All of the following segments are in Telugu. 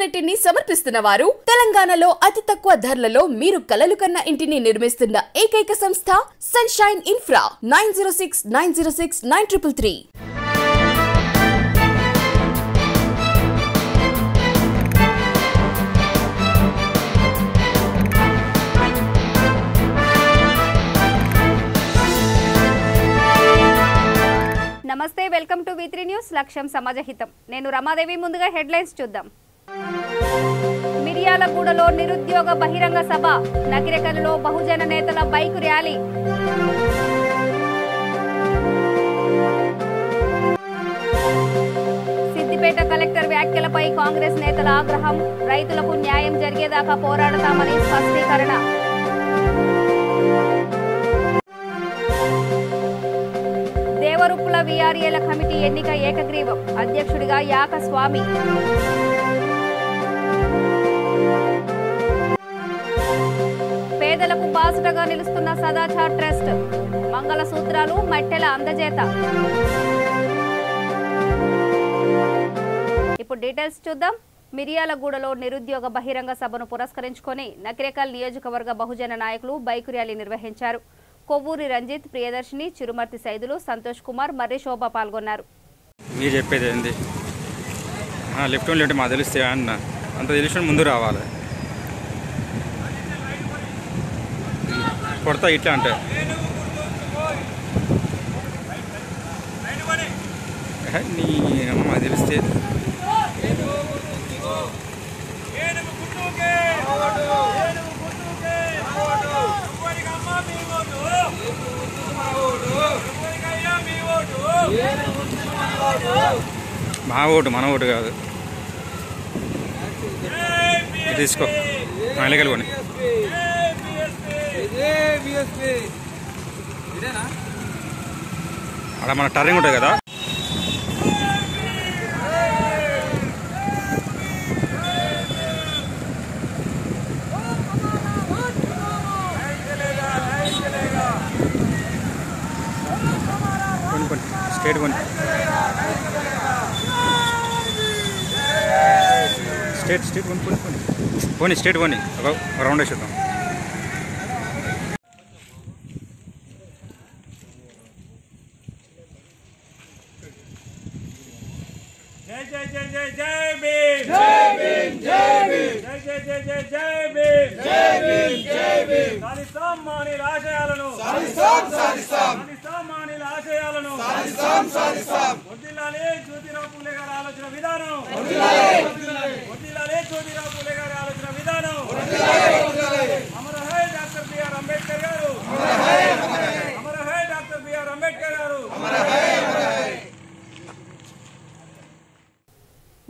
యూనిట్ ని సమర్పిస్తున్న వారు తెలంగాణలో అతి తక్కువ ధరలలో మీరు కలలు కన్న ఇంటిని నిర్మిస్తున్న ఏకైక సంస్థ సన్షైన్ ఇన్ఫ్రా 9069069333. నమస్తే, వెల్కమ్ టు V3 న్యూస్. లక్ష్యం సమాజహితం. నేను రమాదేవి. ముందుగా హెడ్లైన్స్ చూద్దాం. మిర్యాలగూడలో నిరుద్యోగ బహిరంగ సభ, నకిరేకల్లో బహుజన నేతల బైక్ ర్యాలీ. సిద్దిపేట కలెక్టర్ వ్యాఖ్యలపై కాంగ్రెస్ నేతల ఆగ్రహం, రైతులకు న్యాయం జరిగేదాకా పోరాడతామని స్పష్టీకరణ. దేవరుప్పుల వీఆర్ఏల కమిటీ ఎన్నిక ఏకగ్రీవం, అధ్యక్షుడిగా యాక స్వామి. పేదలకు బాసటగా నిలుస్తున్న సదాచార్ ట్రస్ట్, మంగళసూత్రాలు మట్టెల అందజేత. ఇప్పుడు డీటెయిల్స్ చూద్దాం. మిర్యాలగూడలో నిరుద్యోగ బహిరంగ సభను పురస్కరించుకొని నకిరేకల్ నియోజకవర్గ బహుజన నాయకులు బైక్ ర్యాలీ నిర్వహించారు. కొవ్వూరి రంజిత్, ప్రియదర్శిని, చిరుమర్తి సైదులు, సంతోష్ కుమార్, మర్రి శోభ పాల్గొన్నారు. మీరు చెప్పేది ఏంది? లెఫ్ట్ లెఫ్ట్ మాకు తెలిస్తే అన్న అంత తెలిసిన ముందు రావాలి. కొడతా ఇట్లా అంటే నీ అమ్మ తెలిస్తే మా ఓటు మన ఓటు కాదు. తీసుకో మహిళలు కొని అక్కడ మన టర్నింగ్ ఉంటుంది కదా. స్టేట్ కొని స్టేట్ కొని స్టేట్ కొని ఒక రౌండ్ వేసేద్దాం. జై జై జై జై జై భీమ్, జై భీమ్, జై భీమ్, జై జై జై జై జై భీమ్, జై భీమ్, జై భీమ్. సాధిస్తాం మానిల ఆశయాలను, సాధిస్తాం సాధిస్తాం, సాధిస్తాం మానిల ఆశయాలను, సాధిస్తాం సాధిస్తాం. వర్ధిల్లాలి జ్యోతిరావు పూలే గారి ఆలోచన విధానం, వర్ధిల్లాలి వర్ధిల్లాలి జ్యోతిరావు పూలే గారి ఆలోచన విధానం, వర్ధిల్లాలి వర్ధిల్లాలి. అమర హై డాక్టర్ బిఆర్ అంబేద్కర్ గారు, అమర హై అమర హై, అమర హై డాక్టర్ బిఆర్ అంబేద్కర్ గారు, అమర హై అమర హై.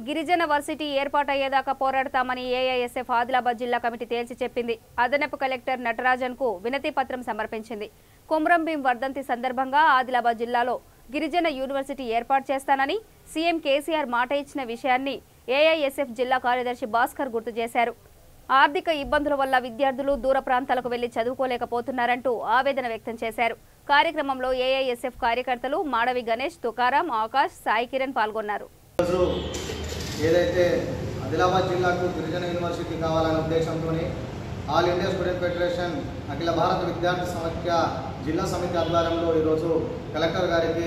గిరిజన వర్సిటీ ఏర్పాటయ్యేదాకా పోరాడతామని ఏఐఎస్ఎఫ్ ఆదిలాబాద్ జిల్లా కమిటీ తేల్చి చెప్పింది. అదనపు కలెక్టర్ నటరాజన్ కు వినతి పత్రం సమర్పించింది. కొమ్రంభీం వర్ధంతి సందర్భంగా ఆదిలాబాద్ జిల్లాలో గిరిజన యూనివర్సిటీ ఏర్పాటు చేస్తానని సీఎం కేసీఆర్ మాట ఇచ్చిన విషయాన్ని ఏఐఎస్ఎఫ్ జిల్లా కార్యదర్శి భాస్కర్ గుర్తు చేశారు. ఆర్థిక ఇబ్బందుల వల్ల విద్యార్థులు దూర ప్రాంతాలకు వెళ్లి చదువుకోలేకపోతున్నారంటూ ఆవేదన వ్యక్తం చేశారు. కార్యక్రమంలో ఏఐఎస్ఎఫ్ కార్యకర్తలు మాడవి గణేష్, తుకారాం, ఆకాష్, సాయి కిరణ్ పాల్గొన్నారు. ఏదైతే ఆదిలాబాద్ జిల్లాకు గిరిజన యూనివర్సిటీ కావాలనే ఉద్దేశంతో ఆల్ ఇండియా స్టూడెంట్ ఫెడరేషన్ అఖిల భారత విద్యార్థి సమైక్య జిల్లా సమితి ఆధ్వర్యంలో ఈరోజు కలెక్టర్ గారికి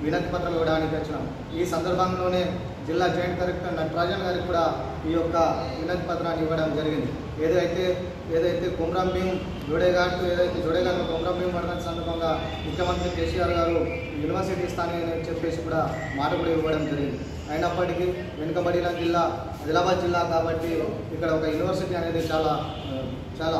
వినతి పత్రం ఇవ్వడానికి వచ్చినాం. ఈ సందర్భంలోనే జిల్లా జాయింట్ కలెక్టర్ నటరాజన్ గారికి కూడా ఈ యొక్క వినతి పత్రాన్ని ఇవ్వడం జరిగింది. ఏదైతే కొమ్రంభీం జోడేఘాట్ కొమ్రంభీం వర్ధంతి సందర్భంగా ముఖ్యమంత్రి కేసీఆర్ గారు యూనివర్సిటీ ఇస్తానని చెప్పేసి కూడా మాట కూడా ఇవ్వడం జరిగింది. అయినప్పటికీ వెనుకబడిన జిల్లా ఆదిలాబాద్ జిల్లా కాబట్టి ఇక్కడ ఒక యూనివర్సిటీ అనేది చాలా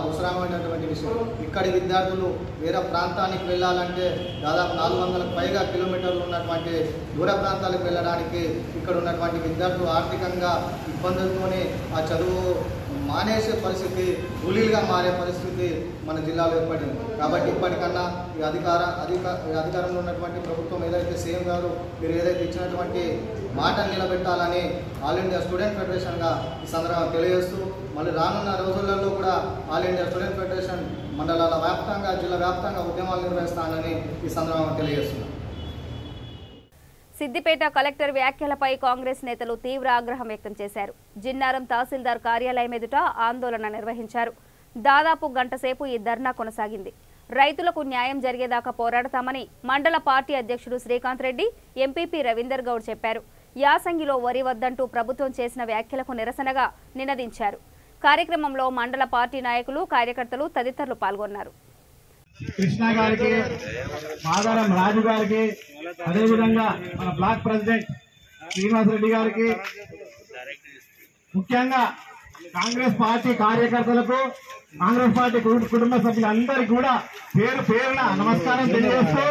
అవసరమైనటువంటి విషయం. ఇక్కడి విద్యార్థులు వేరే ప్రాంతానికి వెళ్ళాలంటే దాదాపు 400కు పైగా కిలోమీటర్లు ఉన్నటువంటి దూర ప్రాంతాలకు వెళ్ళడానికి ఇక్కడ ఉన్నటువంటి విద్యార్థులు ఆర్థికంగా ఇబ్బందులతోనే ఆ చదువు మానేసే పరిస్థితి, కూలీలుగా మారే పరిస్థితి మన జిల్లాలో ఏర్పడింది. కాబట్టి ఇప్పటికన్నా ఈ అధికారంలో ఉన్నటువంటి ప్రభుత్వం ఏదైతే సీఎం గారు మీరు ఏదైతే ఇచ్చినటువంటి మాటను నిలబెట్టాలని ఆల్ ఇండియా స్టూడెంట్ ఫెడరేషన్గా ఈ సందర్భంగా తెలియజేస్తూ మళ్ళీ రానున్న రోజులలో కూడా ఆల్ ఇండియా స్టూడెంట్ ఫెడరేషన్ మండలాల వ్యాప్తంగా జిల్లా వ్యాప్తంగా ఉద్యమాలు నిర్వహిస్తానని ఈ సందర్భంగా తెలియజేస్తున్నాను. సిద్దిపేట కలెక్టర్ వ్యాఖ్యలపై కాంగ్రెస్ నేతలు తీవ్ర ఆగ్రహం వ్యక్తం చేశారు. జిన్నారం తహసీల్దార్ కార్యాలయం ఎదుట ఆందోళన నిర్వహించారు. దాదాపు గంట సేపు ఈ ధర్నా కొనసాగింది. రైతులకు న్యాయం జరిగేదాకా పోరాడతామని మండల పార్టీ అధ్యక్షుడు శ్రీకాంత్ రెడ్డి, ఎంపీపీ రవీందర్ గౌడ్ చెప్పారు. యాసంగిలో వరి వద్దంటూ ప్రభుత్వం చేసిన వ్యాఖ్యలకు నిరసనగా నినదించారు. కార్యక్రమంలో మండల పార్టీ నాయకులు, కార్యకర్తలు తదితరులు పాల్గొన్నారు. కృష్ణ గారికి, మాదారం రాజు గారికి, అదేవిధంగా మన బ్లాక్ ప్రెసిడెంట్ శ్రీనివాసరెడ్డి గారికి, ముఖ్యంగా కాంగ్రెస్ పార్టీ కార్యకర్తలకు, కాంగ్రెస్ పార్టీ కుటుంబ సభ్యులందరికీ కూడా పేరు పేరున నమస్కారం తెలియజేస్తూ,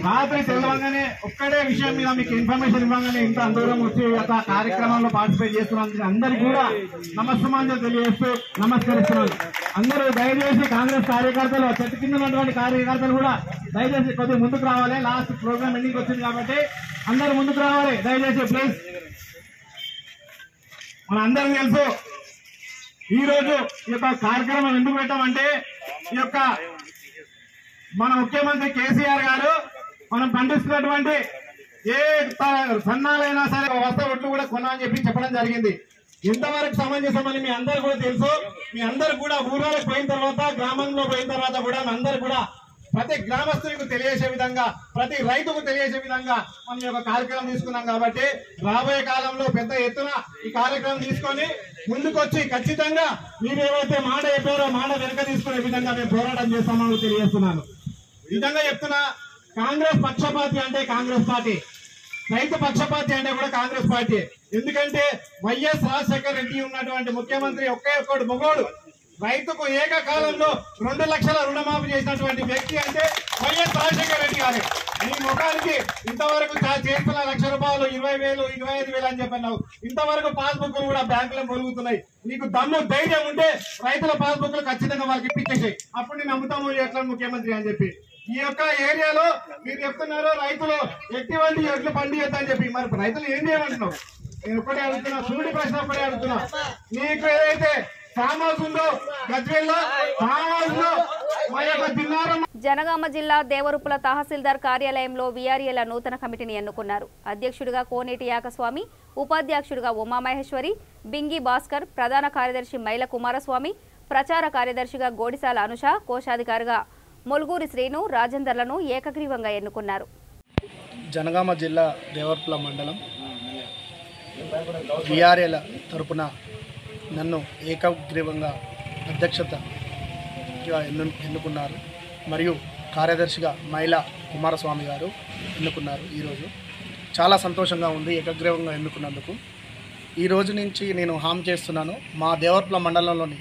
రాత్రి తెలవగానే ఒక్కడే విషయం మీద మీకు ఇన్ఫర్మేషన్ ఇవ్వగానే ఇంత దూరం వచ్చి ఒక కార్యక్రమంలో పార్టిసిపేట్ చేస్తున్నందుకు అందరికీ కూడా నమస్సమాంజలు తెలియజేస్తూ నమస్కరిస్తున్నాను. అందరూ దయచేసి కాంగ్రెస్ కార్యకర్తలు, చెట్టు కింద ఉన్నటువంటి కార్యకర్తలు కూడా దయచేసి కొద్దిగా ముందుకు రావాలి. లాస్ట్ ప్రోగ్రామ్ ఎండింగ్ వచ్చింది కాబట్టి అందరూ ముందుకు రావాలి దయచేసి ప్లీజ్. మన అందరికీ తెలుసు ఈ రోజు ఈ యొక్క కార్యక్రమం ఎందుకు పెట్టామంటే, ఈ యొక్క మన ముఖ్యమంత్రి కేసీఆర్ గారు మనం పండిస్తున్నటువంటి ఏ సన్నాలైనా సరే వస్త్ర ఒట్లు కూడా కొనాలని చెప్పి చెప్పడం జరిగింది. ఎంతవరకు సమంజసమని మీ అందరు కూడా తెలుసు. మీ అందరు కూడా ఊర్లోకి పోయిన తర్వాత, గ్రామంలో పోయిన తర్వాత కూడా మీ అందరు కూడా ప్రతి గ్రామస్తులకు తెలియజేసే విధంగా, ప్రతి రైతుకు తెలియజేసే విధంగా మనం యొక్క కార్యక్రమం తీసుకున్నాం. కాబట్టి రాబోయే కాలంలో పెద్ద ఎత్తున ఈ కార్యక్రమం తీసుకొని ముందుకొచ్చి ఖచ్చితంగా మీరు ఏవైతే మాట చెప్పారో మాట వెనక తీసుకునే విధంగా మేము పోరాటం చేస్తామని తెలియజేస్తున్నాను. నిజంగా చెప్తున్నా, కాంగ్రెస్ పక్షపాతి అంటే కాంగ్రెస్ పార్టీ, రైతు పక్షపాతి అంటే కూడా కాంగ్రెస్ పార్టీ. ఎందుకంటే వైఎస్ రాజశేఖర రెడ్డి ఉన్నటువంటి ముఖ్యమంత్రి ఒకే ఒక్కడు మొగోడు. రైతుకు ఏకకాలంలో 2 లక్షల రుణమాఫీ చేసినటువంటి వ్యక్తి అంటే వైఎస్ రాజశేఖర రెడ్డి గారు. ఈ ముఖానికి ఇంతవరకు చేస్తున్న ₹1,00,000, 20,000, 25,000 అని చెప్పన్నావు. ఇంతవరకు పాస్బుక్లు కూడా బ్యాంకులో మొరుగుతున్నాయి. నీకు దమ్ము ధైర్యం ఉంటే రైతుల పాస్బుక్లు ఖచ్చితంగా వాళ్ళకి ఇప్పించేసాయి. అప్పుడు నేను నమ్ముతాము ఎట్లా ముఖ్యమంత్రి అని చెప్పి. ఈ యొక్క ఏరియాలో మీరు చెప్తున్నారు రైతులు ఎటువంటి ఎట్లు పండియొద్దు అని చెప్పి. మరి రైతులు ఏం చేయమంటున్నావు? నేను ఒకటే అడుగుతున్నా, సూడి ప్రశ్న ఒకటే అడుగుతున్నా. నీకు ఏదైతే జనగామ జిల్లా దేవరుపుల తహసీల్దార్ కార్యాలయంలో వీఆర్ఏల నూతన కమిటీని ఎన్నుకున్నారు. అధ్యక్షుడిగా కోనేటి యాకస్వామి, ఉపాధ్యక్షుడిగా ఉమామహేశ్వరి, బింగి భాస్కర్, ప్రధాన కార్యదర్శి మైల కుమారస్వామి, ప్రచార కార్యదర్శిగా గోడిసాల అనుష, కోశాధికారిగా మొల్గూరి శ్రీను, రాజేందర్లను ఏకగ్రీవంగా ఎన్నుకున్నారు. జనగామ జిల్లా దేవరుపుల మండలం వీఆర్ఏల తరపున నన్ను ఏకగ్రీవంగా అధ్యక్షతగా ఎన్నుకున్నారు. మరియు కార్యదర్శిగా మైలా కుమారస్వామి గారు ఎన్నుకున్నారు. ఈరోజు చాలా సంతోషంగా ఉంది ఏకగ్రీవంగా ఎన్నుకున్నందుకు. ఈ రోజు నుంచి నేను హామీ చేస్తున్నాను, మా దేవరుపుల మండలంలోని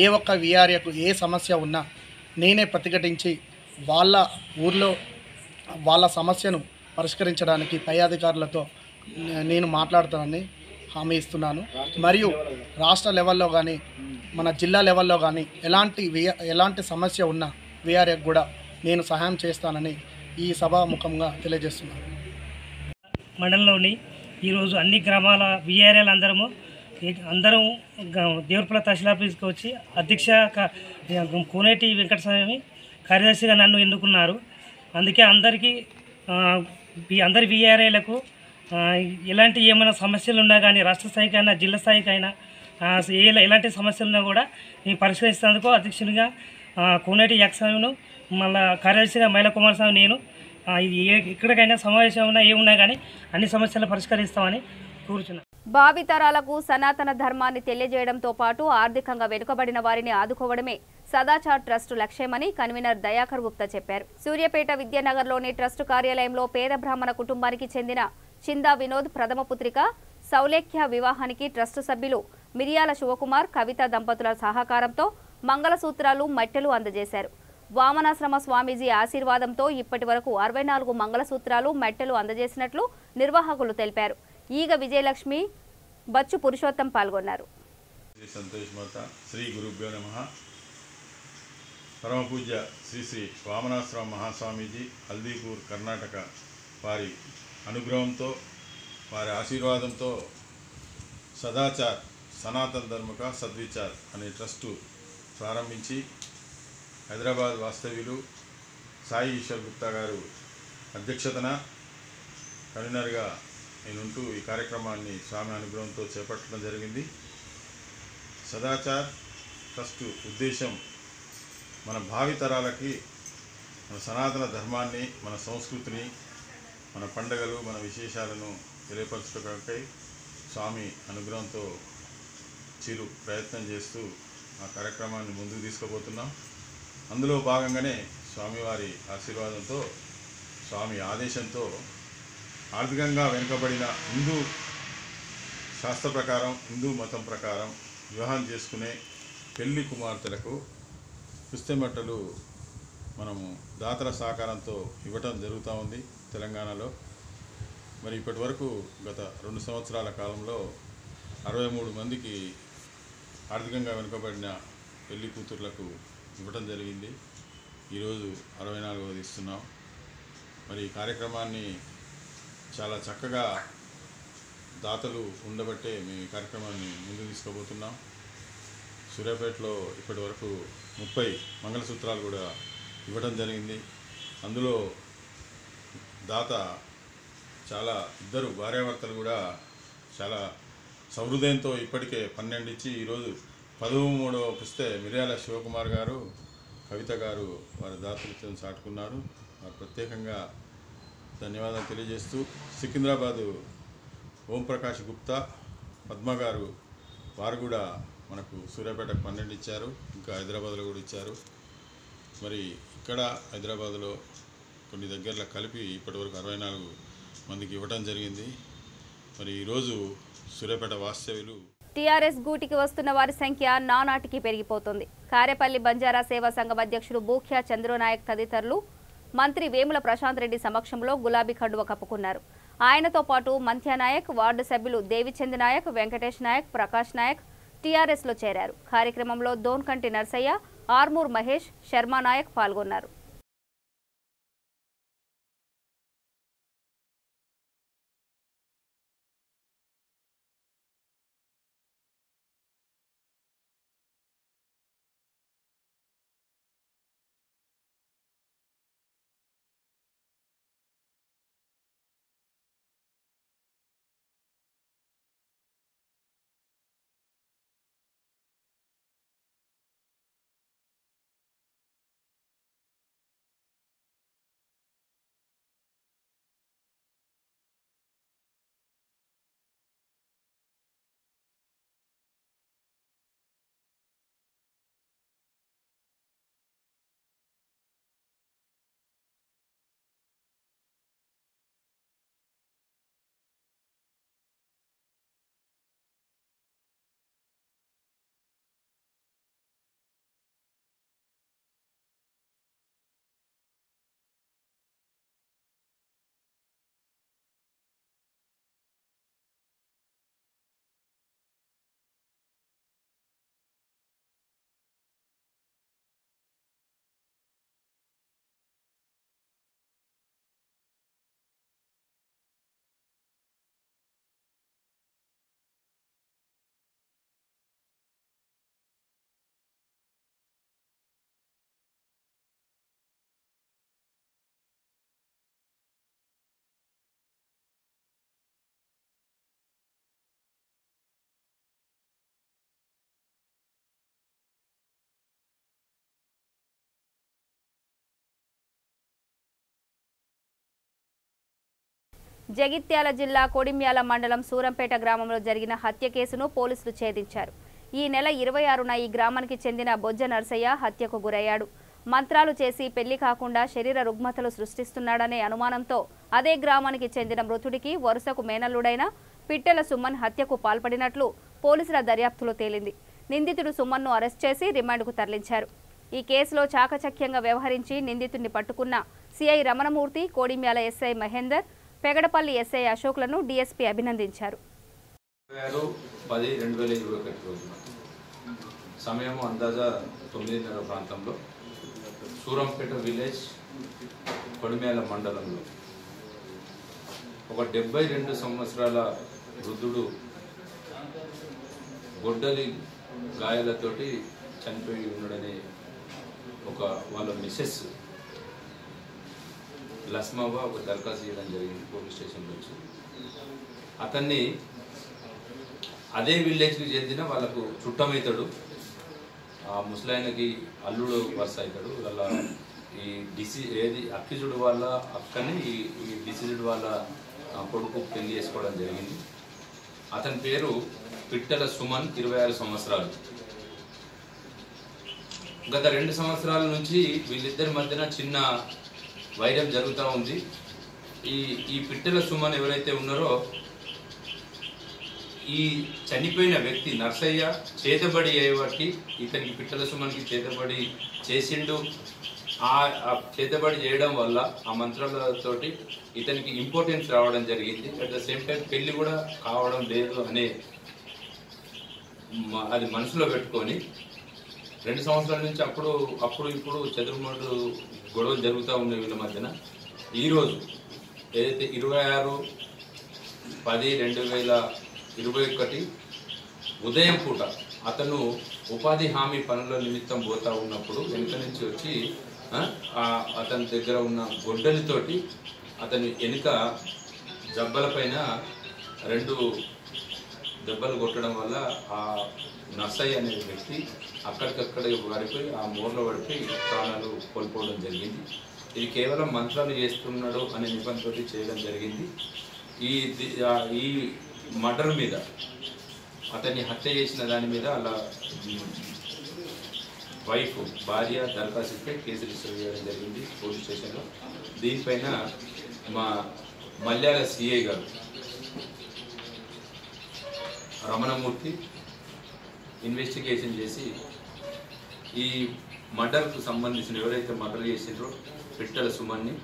ఏ ఒక్క వీఆర్ఏకు ఏ సమస్య ఉన్నా నేనే ప్రతిఘటించి వాళ్ళ ఊర్లో వాళ్ళ సమస్యను పరిష్కరించడానికి పై అధికారులతో నేను మాట్లాడుతానని హామీ ఇస్తున్నాను. మరియు రాష్ట్ర లెవెల్లో కానీ మన జిల్లా లెవెల్లో కానీ ఎలాంటి సమస్య ఉన్నా వీఆర్ఏకు కూడా నేను సహాయం చేస్తానని ఈ సభాముఖంగా తెలియజేస్తున్నాను. మండలంలోని ఈరోజు అన్ని గ్రామాల వీఆర్ఏలు అందరం దేవరుపుల తహసీల్ ఆఫీస్కి వచ్చి అధ్యక్ష కోనేటి వెంకటస్వామి కార్యదర్శిగా నన్ను ఎన్నుకున్నారు. అందుకే అందరి వీఆర్ఏలకు ఎలాంటి ఏమైనా సమస్యలు ఉన్నా కానీ రాష్ట్ర స్థాయికి అయినా జిల్లా స్థాయికి అయినా ఎలాంటి సమస్యలు ఉన్నా కూడా నేను పరిష్కరిస్తేందుకు అధ్యక్షునిగా కోనేటి యాకస్వామిను, మళ్ళీ కార్యదర్శిగా మైల కుమారస్వామి నేను ఎక్కడికైనా సమావేశం ఉన్నా ఏమున్నా కానీ అన్ని సమస్యలు పరిష్కరిస్తామని కోరుచున్నాను. భావితరాలకు సనాతన ధర్మాన్ని తెలియజేయడంతో పాటు ఆర్థికంగా వెనుకబడిన వారిని ఆదుకోవడమే సదాచార్ ట్రస్ట్ లక్ష్యమని కన్వీనర్ దయాకర్ గుప్తా చెప్పారు. సూర్యాపేట విద్యానగర్లోని ట్రస్ట్ కార్యాలయంలో పేద బ్రాహ్మణ కుటుంబానికి చెందిన చిందా వినోద్ ప్రథమ పుత్రిక సౌలేఖ్య వివాహానికి ట్రస్ట్ సభ్యులు మిరియాల శివకుమార్, కవిత దంపతుల సహకారంతో మంగళసూత్రాలు, మట్టెలు అందజేశారు. వామనాశ్రమ స్వామీజీ ఆశీర్వాదంతో ఇప్పటి వరకు 64 మంగళసూత్రాలు, మట్టెలు అందజేసినట్లు నిర్వాహకులు తెలిపారు. ఈగ విజయలక్ష్మి, బచ్చు పురుషోత్తం పాల్గొన్నారు. శ్రీ గురుభ్యో నమః. పరమ పూజ్య శ్రీ శ్రీ వామనాశ్రమ మహాస్వామీజీ హల్దీపూర్ కర్ణాటక వారి అనుగ్రహంతో, వారి ఆశీర్వాదంతో సదాచార్ సనాతన ధర్మక సద్విచార్ అనే ట్రస్టు ప్రారంభించి హైదరాబాద్ వాస్తవ్యులు సాయి ఈశ్వర్ గుప్తా గారు అధ్యక్షతన కన్వీనర్గా నేనుంటూ ఈ కార్యక్రమాన్ని స్వామి అనుగ్రహంతో చేపట్టడం జరిగింది. సదాచార్ ట్రస్ట్ ఉద్దేశం మన భావితరాలకి మన సనాతన ధర్మాన్ని, మన సంస్కృతిని, మన పండుగలు, మన విశేషాలను తెలియపరచడానికై స్వామి అనుగ్రహంతో చిరు ప్రయత్నం చేస్తూ ఆ కార్యక్రమాన్ని ముందుకు తీసుకుపోతున్నాం. అందులో భాగంగానే స్వామివారి ఆశీర్వాదంతో, స్వామి ఆదేశంతో ఆర్థికంగా వెనుకబడిన హిందూ శాస్త్ర ప్రకారం, హిందూ మతం ప్రకారం వివాహం చేసుకునే పెళ్లి కుమార్తెలకు పుస్తెమట్టలు మనము దాతల సహకారంతో ఇవ్వటం జరుగుతూ ఉంది తెలంగాణలో. మరి ఇప్పటి వరకు గత 2 సంవత్సరాల కాలంలో 63 మందికి ఆర్థికంగా వెనుకబడిన పెళ్లి కూతుర్లకు ఇవ్వటం జరిగింది. ఈరోజు 64వది ఇస్తున్నాం. మరి ఈ కార్యక్రమాన్ని చాలా చక్కగా దాతలు ఉండబట్టే మేము ఈ కార్యక్రమాన్ని ముందుకు తీసుకుపోతున్నాం. సూర్యాపేటలో ఇప్పటి వరకు 30 మంగళసూత్రాలు కూడా ఇవ్వడం జరిగింది. అందులో దాత చాలా ఇద్దరు భార్యాభర్తలు కూడా చాలా సహృదయంతో ఇప్పటికే 12 ఇచ్చి ఈరోజు 13వ పుస్తే మిర్యాల శివకుమార్ గారు, కవిత గారు వారి దాతృత్వం చాటుకున్నారు. వారు ప్రత్యేకంగా ధన్యవాదాలు తెలియజేస్తూ, సికింద్రాబాదు ఓంప్రకాష్ గుప్తా, పద్మ గారు వారు కూడా మనకు సూర్యాపేటకు 12 ఇచ్చారు. ఇంకా హైదరాబాద్లో కూడా ఇచ్చారు. మరి ఇక్కడ హైదరాబాద్లో కొన్ని దగ్గరలో కలిపి ఇప్పటివరకు 64 మందికి ఇవ్వడం జరిగింది. మరి ఈరోజు సూర్యాపేట వాస్తవ్యులు టీఆర్ఎస్ గూటికి వస్తున్న వారి సంఖ్య నానాటికి పెరిగిపోతుంది. కారేపల్లి బంజారా సేవా సంఘం అధ్యక్షుడు బూఖ్యా చంద్రనాయక్ తదితరులు మంత్రి వేముల ప్రశాంత్ రెడ్డి సమక్షంలో గులాబీ కండువ కప్పుకున్నారు. ఆయనతో పాటు మంత్యానాయక్, వార్డు సభ్యులు దేవిచంద్ నాయక్, వెంకటేష్ నాయక్, ప్రకాష్ నాయక్ టీఆర్ఎస్లో చేరారు. కార్యక్రమంలో దోన్కంటి నర్సయ్య, ఆర్మూర్ మహేష్, శర్మా నాయక్ పాల్గొన్నారు. జగిత్యాల జిల్లా కొడిమ్యాల మండలం సూరంపేట గ్రామంలో జరిగిన హత్య కేసును పోలీసులు ఛేదించారు. ఈ నెల 26న ఈ గ్రామానికి చెందిన బొజ్జ నర్సయ్య హత్యకు గురయ్యాడు. మంత్రాలు చేసి పెళ్లి కాకుండా శరీర రుగ్మతలు సృష్టిస్తున్నాడనే అనుమానంతో అదే గ్రామానికి చెందిన మృతుడికి వరుసకు మేనల్లుడైన పిట్టెల సుమన్ హత్యకు పాల్పడినట్లు పోలీసుల దర్యాప్తులో తేలింది. నిందితుడు సుమన్ను అరెస్ట్ చేసి రిమాండ్కు తరలించారు. ఈ కేసులో చాకచక్యంగా వ్యవహరించి నిందితుడిని పట్టుకున్న CI Ramanamurthy, Kodimyal SI Mahender, Pegadapalli SI అశోక్లను డీఎస్పీ అభినందించారు. 10/10/2021 రోజున సమయం అందాజా 9:30 ప్రాంతంలో సూరంపేట విలేజ్ కొడిమ్యాల మండలంలో ఒక 72 సంవత్సరాల వృద్ధుడు గొడ్డలి గాయాలతోటి చనిపోయి ఉన్నాడని వాళ్ళ మిసెస్ లస్మాబా ఒక దరఖాస్తు చేయడం జరిగింది పోలీస్ స్టేషన్ నుంచి. అతన్ని అదే విలేజ్కి చెందిన వాళ్ళకు చుట్టమవుతాడు, ఆ ముసలాయనకి అల్లుడు వరుస అవుతాడు. వాళ్ళ ఈ అక్కిజుడు వాళ్ళ అక్కని ఈ డిసీజుడు వాళ్ళ కొడుకు పెళ్లి చేసుకోవడం జరిగింది. అతని పేరు పిట్టల సుమన్, 26 సంవత్సరాలు. గత 2 సంవత్సరాల నుంచి వీళ్ళిద్దరి మధ్యన చిన్న వైరం జరుగుతూ ఉంది. ఈ పిట్టల సుమన్ ఎవరైతే ఉన్నారో ఈ చనిపోయిన వ్యక్తి నర్సయ్య చేతబడి అయ్యేవాటి ఇతనికి పిట్టల సుమన్కి చేతబడి చేసిండు. ఆ చేతబడి చేయడం వల్ల ఆ మంత్రాలతోటి ఇతనికి ఇంపార్టెన్స్ రావడం జరిగింది. అట్ ద సేమ్ టైం పెళ్లి కూడా కావడం లేదు అనే అది మనసులో పెట్టుకొని 2 సంవత్సరాల నుంచి అప్పుడు ఇప్పుడు చదురుమడు గొడవలు జరుగుతూ ఉన్నాయి వీళ్ళ మధ్యన. ఈరోజు ఏదైతే 26/10/2021 ఉదయం పూట అతను ఉపాధి హామీ పనుల నిమిత్తం పోతా ఉన్నప్పుడు వెనుక నుంచి వచ్చి అతని దగ్గర ఉన్న గొడ్డలితోటి అతని వెనుక జబ్బల పైన 2 దెబ్బలు కొట్టడం వల్ల ఆ నర్సయ్య అనే వ్యక్తి అక్కడికక్కడే పడిపోయి ఆ మూరలో పడిపోయి ప్రాణాలు కోల్పోవడం జరిగింది. ఇది కేవలం మంత్రాలు చేస్తున్నాడు అనే నిబంధనతో చేయడం జరిగింది. ఈ మర్డర్ మీద అతన్ని హత్య చేసిన దాని మీద అలా భార్య దరఖాస్తుపై కేసు రిజిస్టర్ చేయడం జరిగింది పోలీస్ స్టేషన్లో. దీనిపైన మా మల్యాల సిఐ గారు రమణమూర్తి ఇన్వెస్టిగేషన్ చేసి ఈ మర్డర్కు సంబంధించిన ఎవరైతే మర్డర్ చేసిండ్రో పిట్టల సుమన్ని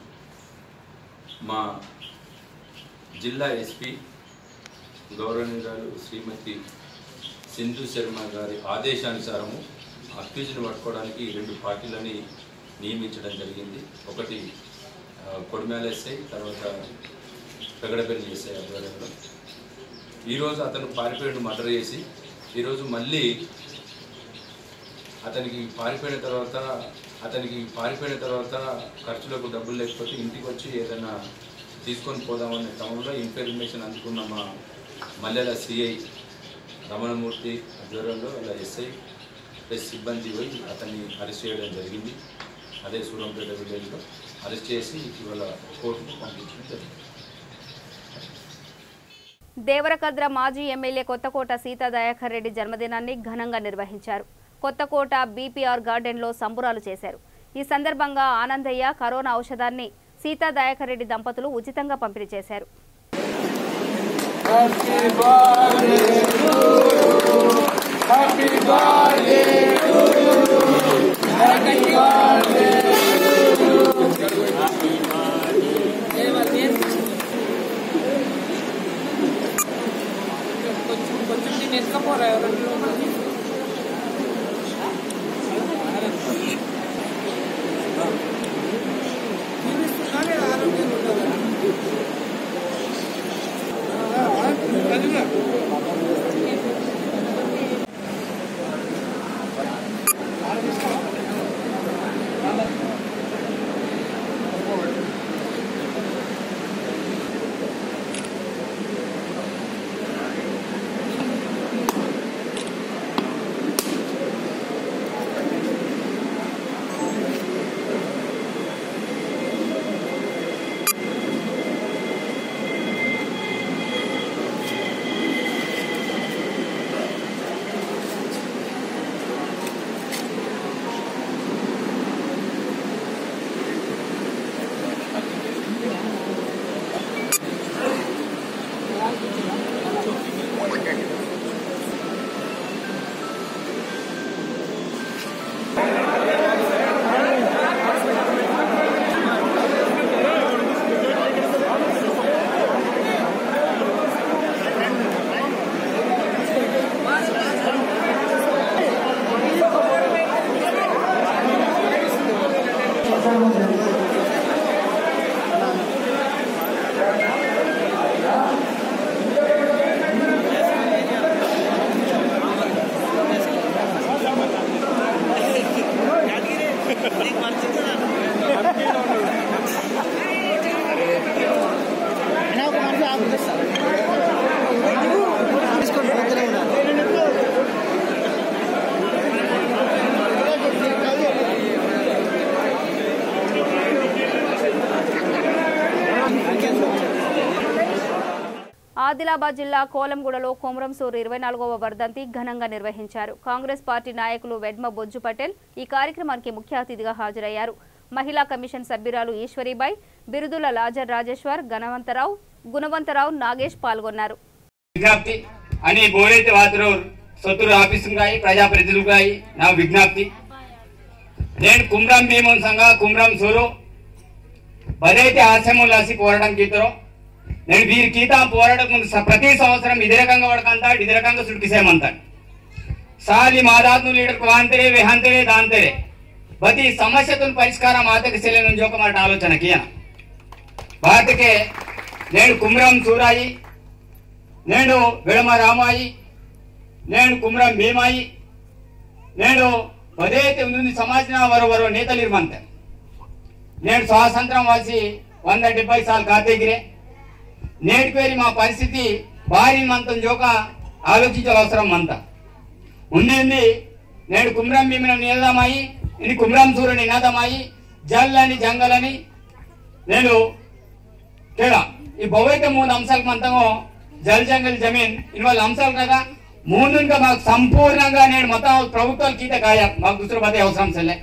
మా జిల్లా ఎస్పీ గౌరవనీయురాలు శ్రీమతి సింధు శర్మ గారి ఆదేశానుసారము అక్యూజ్ని పట్టుకోవడానికి 2 పార్టీలని నియమించడం జరిగింది. ఒకటి కొడిమేల ఎస్ఐ, తర్వాత పెగడపల్లి ఎస్ఐ ఆధ్వర్యంలో. ఈరోజు అతను పారిపోయిన మర్డర్ చేసి ఈరోజు మళ్ళీ అతనికి పారిపోయిన తర్వాత ఖర్చులకు డబ్బులు లేకపోతే ఇంటికి వచ్చి ఏదైనా తీసుకొని పోదామనే క్రమంలో ఇన్ఫర్మేషన్ అందుకున్న మా మల్లెల సిఐ రమణమూర్తి ఆధ్వర్యంలో అలా ఎస్ఐ ప్లస్ సిబ్బంది పోయి అతన్ని అరెస్ట్ చేయడం జరిగింది. అదే సూరంపేట విలేజ్లో అరెస్ట్ చేసి ఇవాళ కోర్టుకు పంపించడం జరిగింది. దేవరకద్ర మాజీ ఎమ్మెల్యే కొత్తకోట సీతా దయాకర్ రెడ్డి జన్మదినాన్ని ఘనంగా నిర్వహించారు. కొత్తకోట బీపీఆర్ గార్డెన్లో సంబురాలు చేశారు. ఈ సందర్భంగా ఆనందయ్య కరోనా ఔషధాన్ని సీతా దయాకర్ రెడ్డి దంపతులు ఉచితంగా పంపిణీ చేశారు. ఆదిలాబాద్ జిల్లా కోలంగూడలో కొమరం సూర్ 24వ వర్ధంతి ఘనంగా నిర్వహించారు. కాంగ్రెస్ పార్టీ నాయకులు వెడ్మ బొజ్జు పటేల్ ఈ కార్యక్రమానికి ముఖ్య అతిథిగా హాజరయ్యారు. మహిళా కమిషన్ సభ్యురాలు ఈశ్వరీబాయి, బిరుదుల లాజర్ రాజేశ్వర్, గుణవంతరావు, నాగేష్ పాల్గొన్నారు. విజ్ఞప్తి అని బోరైతే వాతరు సొత్తులు ఆఫీసుగాయి ప్రజాప్రతినిధులుగాయి నా విజ్ఞప్తి. నేను కుమ్రం భీమన్ సంఘ కుమ్రం సూరు బదైతే ఆశములాసి పోరాటం గీతరో నేను వీరి గీత పోరాటం ప్రతి సంవత్సరం ఇదే రకంగా పడకంటాడు, ఇదే రకంగా సుడికిసేమంటాడు. సాలి మాదాత్ను లీడర్ వాంతరే విహాంతరే దాంతరే ప్రతి సమస్యతో పరిష్కారం ఆతకి సెలే నుంచి ఒక మాట ఆలోచనకి భారతకే నేను కుమ్రం సూరాయి, నేను విడమ రామాయి, నేను కుమ్రం భీమాయి, నేను పదైతే ఉంది సమాజన వరవరో నేతలు ఇరుమంత నేను స్వాతంత్రం వాసి 170 సార్లు కాతేగిరే నేటి పేరు మా పరిస్థితి భారీ మంతం జోక ఆలోచించే అవసరం అంతా ఉండింది. నేను కుమ్రం భీమిన నినాదమాయి, ఇది కుమ్రం సూర్య నినాదమాయి, జల్ అని జంగల్ అని నేను తేడా ఈ బొవైతే 3 అంశాలకు మంతంగా జల్ జంగల్ జమీన్ ఇవాళ అంశాలు కదా ముందుగా మాకు సంపూర్ణంగా నేను మొత్తం ప్రభుత్వాలు గీత కాయ మాకు దుస్తులు పదే అవసరం సరే.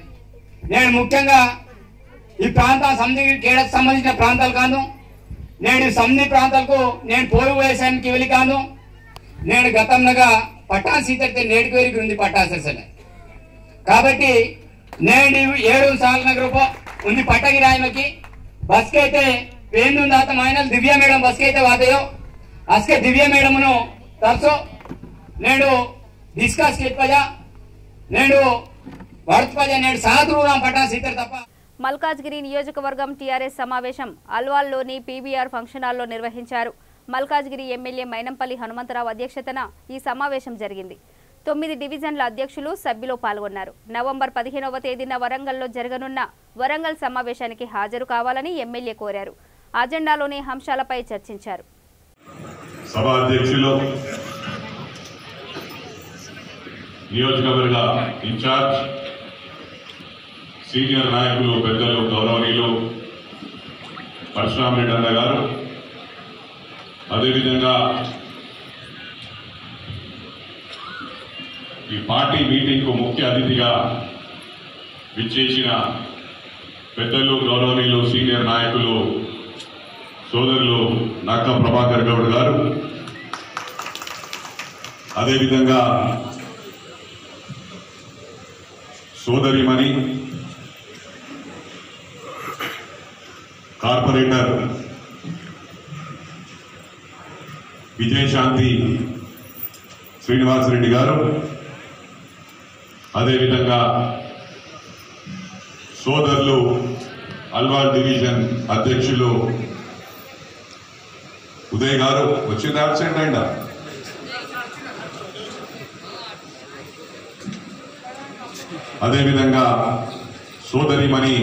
నేను ముఖ్యంగా ఈ ప్రాంతం సమితి కేడకు సంబంధించిన ప్రాంతాలు కాదు, నేను సమితి ప్రాంతాలకు నేను పోరు వేసానికి వెళ్ళి కాదు. నేను గతంలో పట్టా సీతడితే నేటికి వేరికి ఉంది పట్టాసలే కాబట్టి నేను 7 సార్లు గ్రూప్ ఉంది పట్టకి రాయమకి బస్కి అయితే పేరు దాత మైనల్ దివ్య మేడం బస్కి అయితే వాదయో అస్కే దివ్య మేడమును తరచో నేను డిస్కస్ చెప్పజా నేను వర్తపజా నేను సాధురాం పట్టా సీతర్ తప్ప. మల్కాజ్గిరి నియోజకవర్గం టీఆర్ఎస్ సమావేశం అల్వాల్లోని పీబీఆర్ ఫంక్షన్ హాల్లో నిర్వహించారు. మల్కాజ్గిరి ఎమ్మెల్యే మైనంపల్లి హనుమంతరావు అధ్యక్షతన ఈ సమావేశం జరిగింది. 9 డివిజన్ల అధ్యక్షులు సభ్యులు పాల్గొన్నారు. నవంబర్ 15వ తేదీన వరంగల్లో జరగనున్న వరంగల్ సమావేశానికి హాజరు కావాలని ఎమ్మెల్యే కోరారు. అజెండాలోని అంశాలపై చర్చించారు. సభ అధ్యక్షులు, నియోజకవర్గ ఇన్ఛార్జ్, సీనియర్ నాయకులు, పెద్దలు, గౌరవనీయులు పరశురామ్ రెడ్డి అన్న గారు, అదేవిధంగా ఈ పార్టీ మీటింగ్కు ముఖ్య అతిథిగా విచ్చేసిన పెద్దలు, గౌరవనీయులు, సీనియర్ నాయకులు, సోదరులు నక్క ప్రభాకర్ గౌడ్ గారు, అదేవిధంగా సోదరిమణి కార్పొరేటర్ విజయశాంతి శ్రీనివాసరెడ్డి గారు, అదేవిధంగా సోదరులు అల్వాల్ డివిజన్ అధ్యక్షులు ఉదయ్ గారు వచ్చింది అబ్సెంట్ అయిందా? అదేవిధంగా సోదరిమణి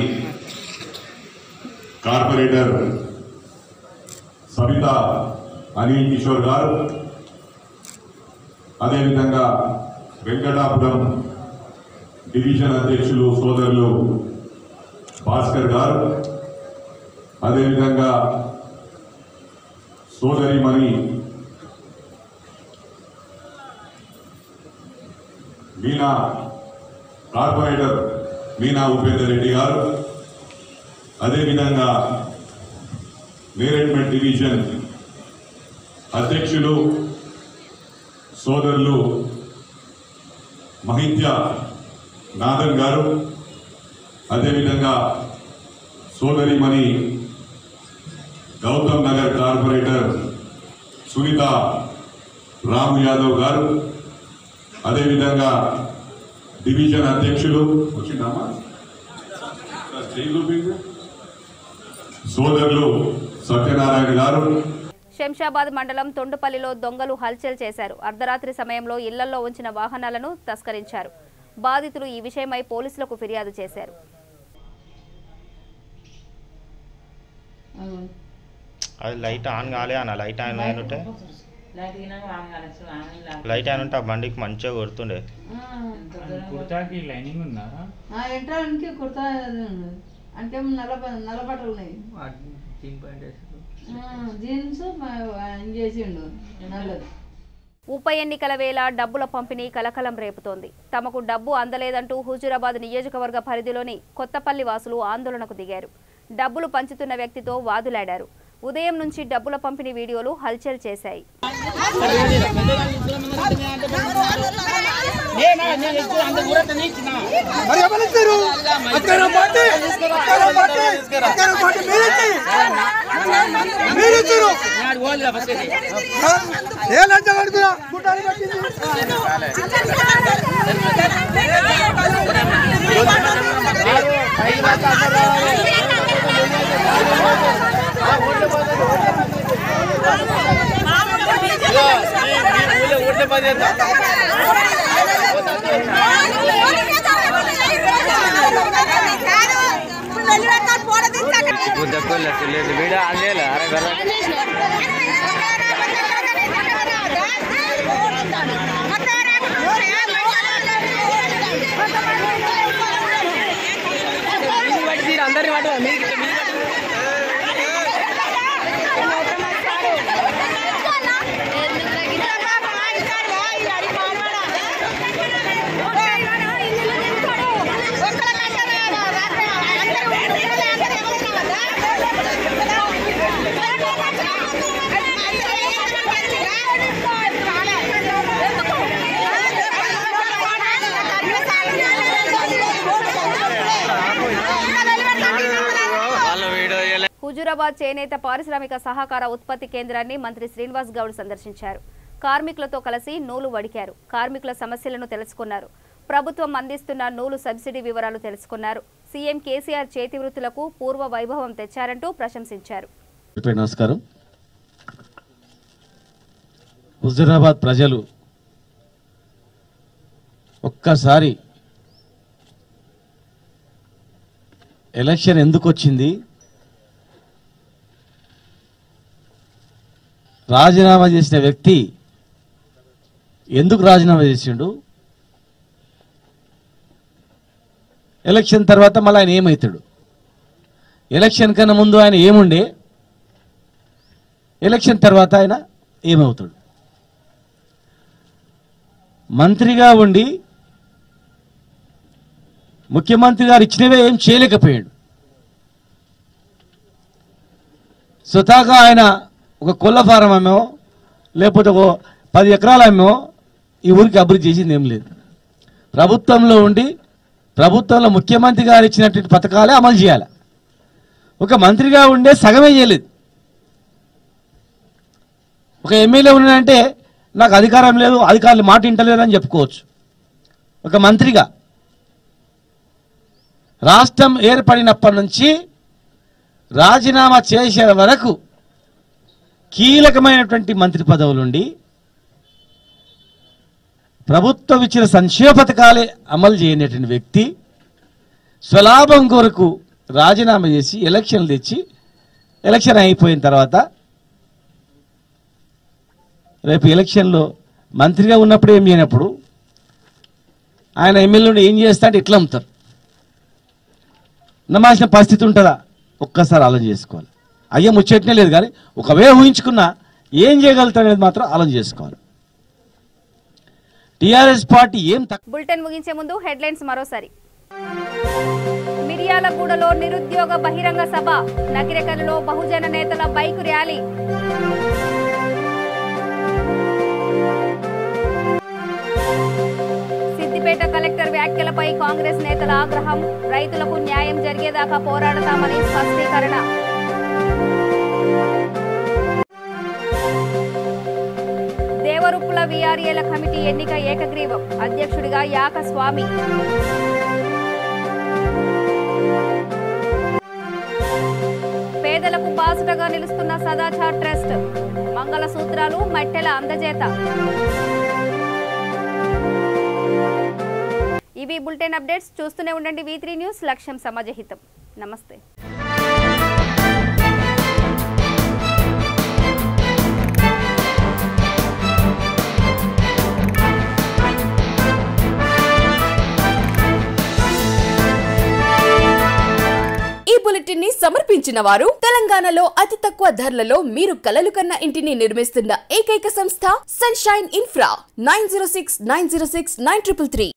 కార్పొరేటర్ సవిత అనిల్ కిషోర్ గారు, అదేవిధంగా వెంకటాపురం డివిజన్ అధ్యక్షులు సోదరులు భాస్కర్ గారు, అదేవిధంగా సోదరిమణి మీనా కార్పొరేటర్ మీనా ఉపేందర్ రెడ్డి గారు, అదేవిధంగా మేనేజ్మెంట్ డివిజన్ అధ్యక్షులు సోదరులు మహిత్య నాదన్ గారు, అదేవిధంగా సోదరిమణి గౌతమ్ నగర్ కార్పొరేటర్ సునీత రాము యాదవ్ గారు, అదేవిధంగా డివిజన్ అధ్యక్షులు వచ్చిందమ్మా సోదరులు సత్యనారాయణ గారు. శంషాబాద్ మండలం తొండుపల్లిలో దొంగలు హల్చల్ చేశారు. అర్ధరాత్రి సమయంలో ఇళ్లలో ఉంచిన వాహనాలను తస్కరించారు. బాధితులు ఈ విషయమై పోలీసులకు ఫిర్యాదు చేశారు. అది లైట్ ఆన్ కాలే అన్న, లైట్ ఆన్ అయినట్టే లైట్ ఆన్ ఉంటే ఆ బండికి మంచిగా కొడుతుండే. కుర్తాకి లైనింగ్ ఉందా? ఎంట్రానికి కుర్తా అంటే నల్ల బట్టలు ఉన్నాయి. ఉప ఎన్నికల వేళ డబ్బుల పంపిణీ కలకలం రేపుతోంది. తమకు డబ్బు అందలేదంటూ హుజూరాబాద్ నియోజకవర్గ పరిధిలోని కొత్తపల్లి వాసులు ఆందోళనకు దిగారు. డబ్బులు పంచుతున్న వ్యక్తితో వాదులాడారు. ఉదయం నుంచి డబ్బుల పంపిణీ వీడియోలు హల్చల్ చేశాయి. హుజూరాబాద్ చేనేత పారిశ్రామిక సహకార ఉత్పత్తి కేంద్రాన్ని మంత్రి శ్రీనివాస్ గౌడ్ సందర్శించారు. కార్మికులతో కలిసి నూలు వడికారు. కార్మికుల సమస్యలను తెలుసుకున్నారు. ప్రభుత్వం అందిస్తున్న నూలు సబ్సిడీ వివరాలు తెలుసుకున్నారు. సీఎం కేసీఆర్ చేతి వృత్తులకు పూర్వ వైభవం తెచ్చారంటూ ప్రశంసించారు. నమస్కారం. హుజూరాబాద్ ప్రజలు ఒక్కసారి ఎలక్షన్ ఎందుకు వచ్చింది, రాజీనామా చేసిన వ్యక్తి ఎందుకు రాజీనామా చేసిండు, ఎలక్షన్ తర్వాత మళ్ళీ ఆయన ఏమవుతాడు, ఎలక్షన్ కన్నా ముందు ఆయన ఏముండే, ఎలక్షన్ తర్వాత ఆయన ఏమవుతాడు. మంత్రిగా ఉండి ముఖ్యమంత్రి గారు ఇచ్చినవే ఏం చేయలేకపోయాడు. స్వతహాగా ఆయన ఒక కోళ్ళ ఫారం అమ్మో లేకపోతే ఒక 10 ఎకరాలు అమ్మో ఈ ఊరికి అభివృద్ధి చేసింది ఏం లేదు. ప్రభుత్వంలో ఉండి ప్రభుత్వంలో ముఖ్యమంత్రి గారు ఇచ్చినటువంటి పథకాలే అమలు చేయాలి. ఒక మంత్రిగా ఉండే సగమే చేయలేదు. ఒక ఎమ్మెల్యే ఉన్నాడంటే నాకు అధికారం లేదు, అధికారులు మాట వింటలేదని చెప్పుకోవచ్చు. ఒక మంత్రిగా రాష్ట్రం ఏర్పడినప్పటి నుంచి రాజీనామా చేసే వరకు కీలకమైనటువంటి మంత్రి పదవులుండి ప్రభుత్వం ఇచ్చిన సంక్షేమ పథకాలే అమలు చేయనటువంటి వ్యక్తి స్వలాభం కొరకు రాజీనామా చేసి ఎలక్షన్లు తెచ్చి ఎలక్షన్ అయిపోయిన తర్వాత రేపు ఎలక్షన్లో మంత్రిగా ఉన్నప్పుడు ఏం చేయనప్పుడు ఆయన ఎమ్మెల్యేలు ఏం చేస్తా అంటే ఇట్లా అమ్ముతారు. నమ్మాల్సిన పరిస్థితి ఉంటుందా? ఒక్కసారి ఆలోచన చేసుకోవాలి. అయ్యే ముచ్చటనే లేదు, కానీ ఒకవేళ ఊహించుకున్నా ఏం చేయగలుగుతారు అనేది మాత్రం ఆలోచన చేసుకోవాలి. టీఆర్ఎస్ పార్టీ ఏం బులెటిన్ ముగించే ముందు హెడ్లైన్స్ మరోసారి. మిర్యాలగూడలో నిరుద్యోగ బహిరంగ సభ, నకిరేకల్లో బహుజన నేతల బైక్ ర్యాలీ. సిద్దిపేట కలెక్టర్ వ్యాఖ్యలపై కాంగ్రెస్ నేతల ఆగ్రహం, రైతులకు న్యాయం జరిగేదాకా పోరాడతామని స్పష్టీకరణ. దేవరుప్పుల వీఆర్ఏల కమిటీ ఎన్నిక ఏకగ్రీవం, అధ్యక్షుడిగా యాక స్వామి. పేదలకు బాసటగా నిలుస్తున్న సదాచార్ ట్రస్ట్, మంగళసూత్రాలు మట్టెల అందజేత. ఇవి బులెటిన్ అప్డేట్స్. చూస్తూనే ఉండండి V3 న్యూస్, లక్ష్యం సమాజహితం. నమస్తే. బులెటిన్ ని సమర్పించిన వారు తెలంగాణలో అతి తక్కువ ధరలలో మీరు కలలు కన్న ఇంటిని నిర్మిస్తున్న ఏకైక సంస్థ సన్షైన్ ఇన్ఫ్రా 9069069333